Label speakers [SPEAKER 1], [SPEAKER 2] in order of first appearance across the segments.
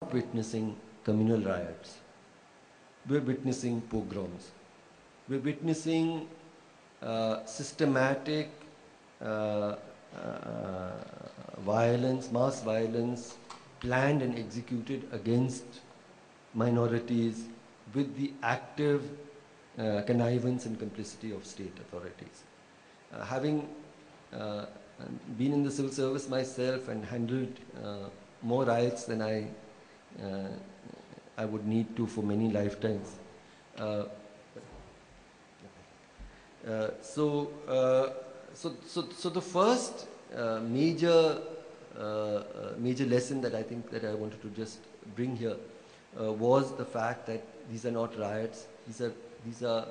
[SPEAKER 1] witnessing communal riots. We're witnessing pogroms. We're witnessing systematic uh, uh, violence, mass violence, planned and executed against minorities with the active connivance and complicity of state authorities. Having uh, been in the civil service myself and handled more riots than uh, I would need to for many lifetimes. Uh, so the first major lesson that I think that I wanted to just bring here was the fact that these are not riots. These are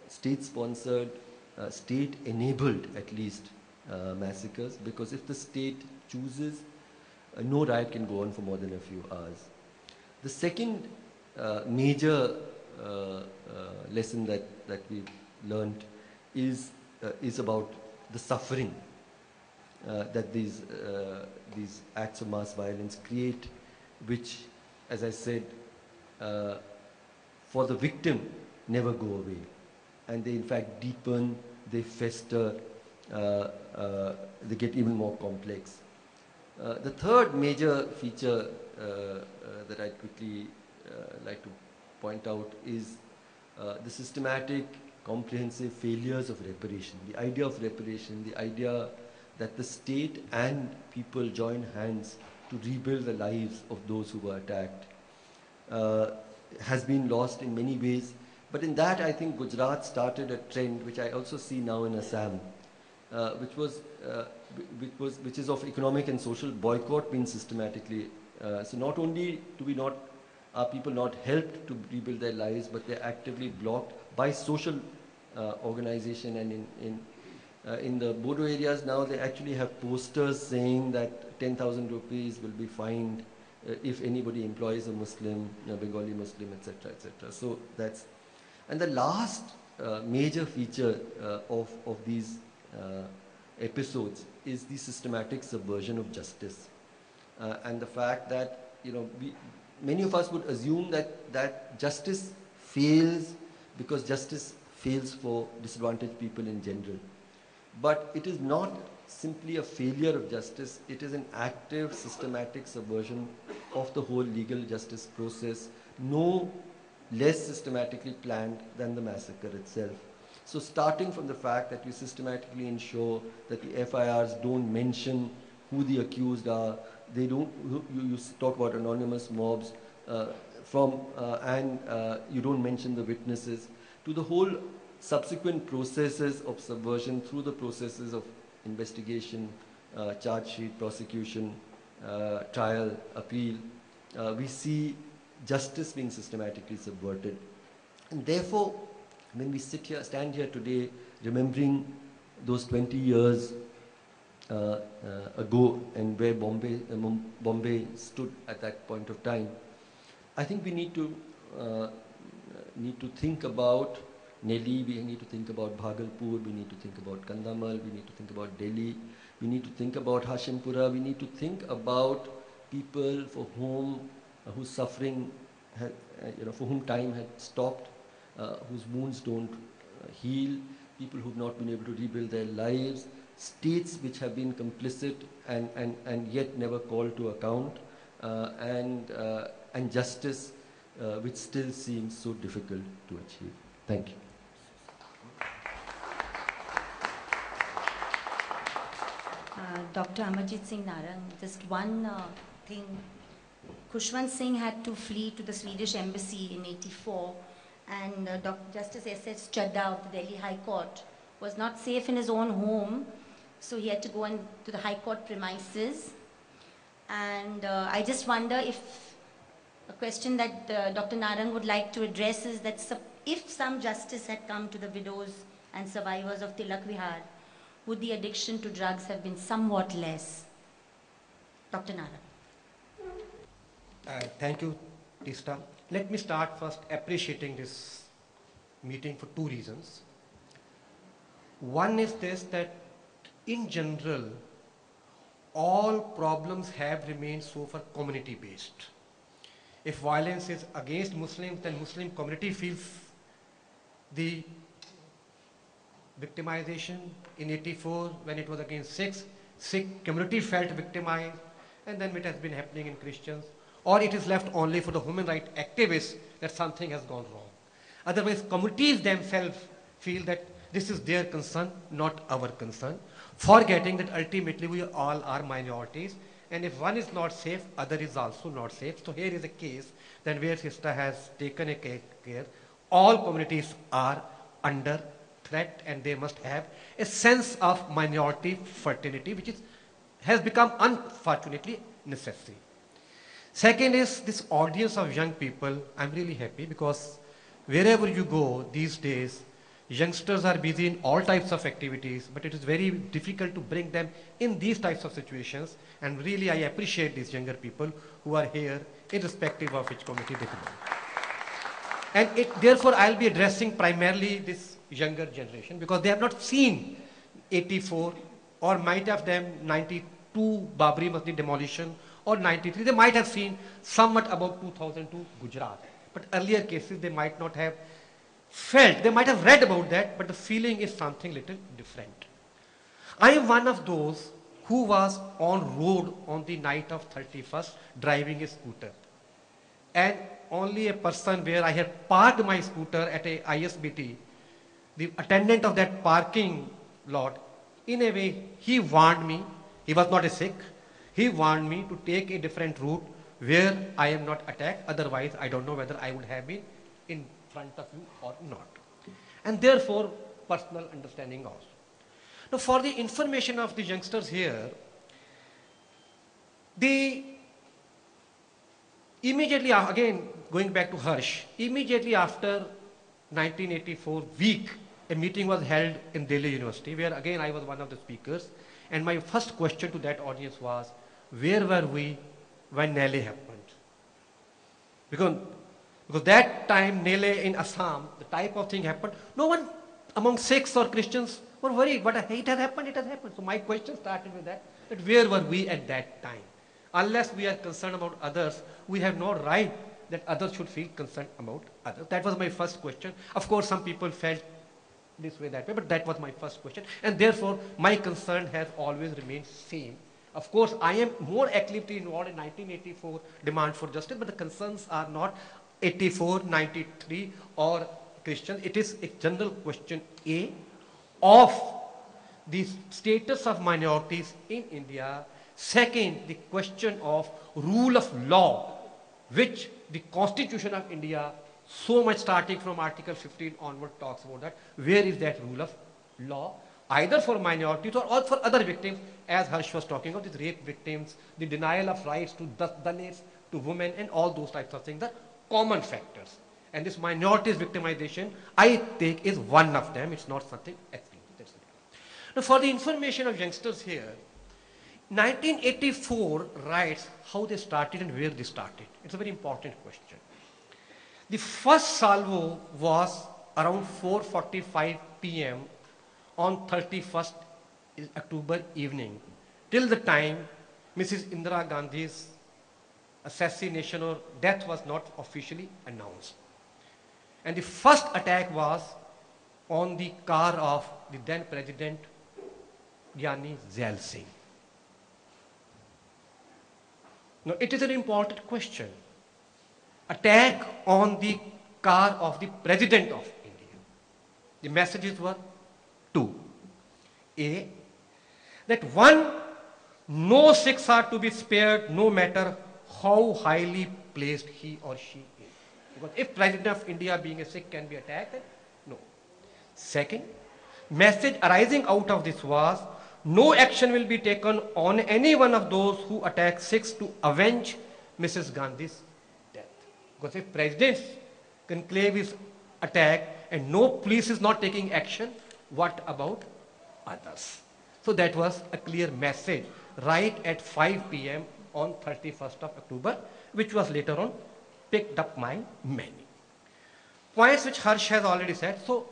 [SPEAKER 1] state-sponsored, state-enabled at least massacres. Because if the state chooses, no riot can go on for more than a few hours. The second major lesson that we've learned is about the suffering that these acts of mass violence create, which, as I said, uh, for the victim never go away, and they in fact deepen, they fester, they get even more complex. The third major feature that I'd quickly like to point out is the systematic, comprehensive failures of reparation. The idea of reparation, the idea that the state and people join hands to rebuild the lives of those who were attacked, has been lost in many ways. But in that, I think Gujarat started a trend which I also see now in Assam, which is of economic and social boycott being systematically. So not only are people not helped to rebuild their lives, but they're actively blocked by social organization. And in the Bodo areas now, they actually have posters saying that 10,000 rupees will be fined if anybody employs a Muslim, a Bengali Muslim, etc., etc. So that's, and the last major feature of these episodes is the systematic subversion of justice, and the fact that many of us would assume that justice fails because justice fails for disadvantaged people in general. But it is not simply a failure of justice, it is an active, systematic subversion of the whole legal justice process, no less systematically planned than the massacre itself. So starting from the fact that you systematically ensure that the FIRs don't mention who the accused are, they don't, you talk about anonymous mobs, and you don't mention the witnesses, to the whole subsequent processes of subversion through the processes of investigation, charge sheet, prosecution, trial, appeal. We see justice being systematically subverted. And therefore, when we stand here today, remembering those 20 years ago and where Bombay stood at that point of time, I think we need to think about Delhi, we need to think about Bhagalpur, we need to think about Kandhamal, we need to think about Delhi, we need to think about Hashimpura, we need to think about people for whom, whose suffering, for whom time had stopped, whose wounds don't heal, people who've not been able to rebuild their lives, states which have been complicit and yet never called to account, and justice which still seems so difficult to achieve. Thank you.
[SPEAKER 2] Dr. Amarjit Singh Narang, just one thing. Khushwant Singh had to flee to the Swedish embassy in '84, and Justice S.S. Chadda of the Delhi High Court was not safe in his own home, so he had to go to the High Court premises. And I just wonder if a question that Dr. Narang would like to address is that if some justice had come to the widows and survivors of Tilak Vihar, would the addiction to drugs have been somewhat less? Dr. Narang.
[SPEAKER 3] Thank you, Tista. Let me start first appreciating this meeting for two reasons. One is this, that in general, all problems have remained so far community-based. If violence is against Muslims, then Muslim community feels the victimization. In 84, when it was against Sikhs, Sikh community felt victimized, and then it has been happening in Christians. Or it is left only for the human rights activists that something has gone wrong. Otherwise, communities themselves feel that this is their concern, not our concern, forgetting that ultimately we all are minorities, and if one is not safe, other is also not safe. So here is a case then where sister has taken a care. All communities are under threat, and they must have a sense of minority fraternity, which has become unfortunately necessary. Second is this audience of young people. I'm really happy because wherever you go these days, youngsters are busy in all types of activities, but it is very difficult to bring them in these types of situations. And really, I appreciate these younger people who are here, irrespective of which community they belong. And therefore, I'll be addressing primarily this younger generation because they have not seen 84 or might have them 92 Babri Masjid demolition or 93. They might have seen somewhat about 2002 Gujarat. But earlier cases, they might not have felt, they might have read about that, but the feeling is something little different. I am one of those who was on road on the night of 31st driving a scooter. And only a person where I had parked my scooter at a ISBT, the attendant of that parking lot, in a way, he warned me, he was not a Sikh, he warned me to take a different route where I am not attacked, otherwise I don't know whether I would have been in front of you or not. And therefore, personal understanding also. Now, for the information of the youngsters here, immediately, again, going back to Harsh, immediately after 1984 week, a meeting was held in Delhi University, where again I was one of the speakers, and my first question to that audience was, where were we when Nele happened? Because that time, Nele in Assam, the type of thing happened, no one among Sikhs or Christians were worried, but it has happened, it has happened. So my question started with that where were we at that time? Unless we are concerned about others, we have no right that others should feel concerned about others. That was my first question. Of course, some people felt this way, that way, but that was my first question. And therefore, my concern has always remained same. Of course, I am more actively involved in 1984 demand for justice, but the concerns are not 84, 93 or Christian. It is a general question A of the status of minorities in India. Second, the question of rule of law, which the Constitution of India, so much starting from Article 15 onward, talks about that. Where is that rule of law? Either for minorities or for other victims, as Harsh was talking about, these rape victims, the denial of rights to dalits, to women, and all those types of things are common factors. And this minorities victimization, I think, is one of them. It's not something exclusive. Now, for the information of youngsters here, 1984 riots, how they started and where they started. It's a very important question. The first salvo was around 4:45 p.m. on 31st October evening, till the time Mrs. Indira Gandhi's assassination or death was not officially announced. And the first attack was on the car of the then President Gyani Zail Singh. Now, it is an important question. Attack on the car of the President of India. The messages were two. A, that one, no Sikhs are to be spared no matter how highly placed he or she is. Because if President of India being a Sikh can be attacked, then no. Second, message arising out of this was, no action will be taken on any one of those who attack Sikhs to avenge Mrs. Gandhi's death. Because if President's conclave is attacked and no police is not taking action, what about others? So that was a clear message right at 5 p.m. on 31st of October, which was later on picked up by many. Points which Harsh has already said. So,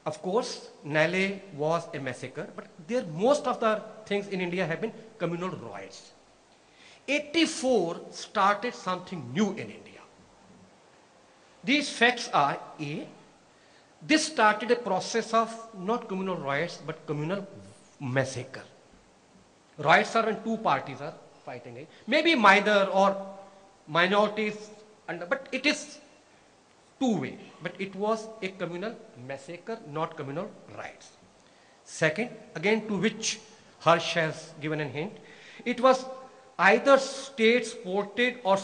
[SPEAKER 3] of course, Nale was a massacre, but most of the things in India have been communal riots. 84 started something new in India. These facts are A. This started a process of not communal riots but communal massacre. Riots are when two parties are fighting. Maybe minor or minorities, but it is two-way. But it was a communal massacre, not communal riots. Second, again to which Harsh has given a hint, it was either state-supported or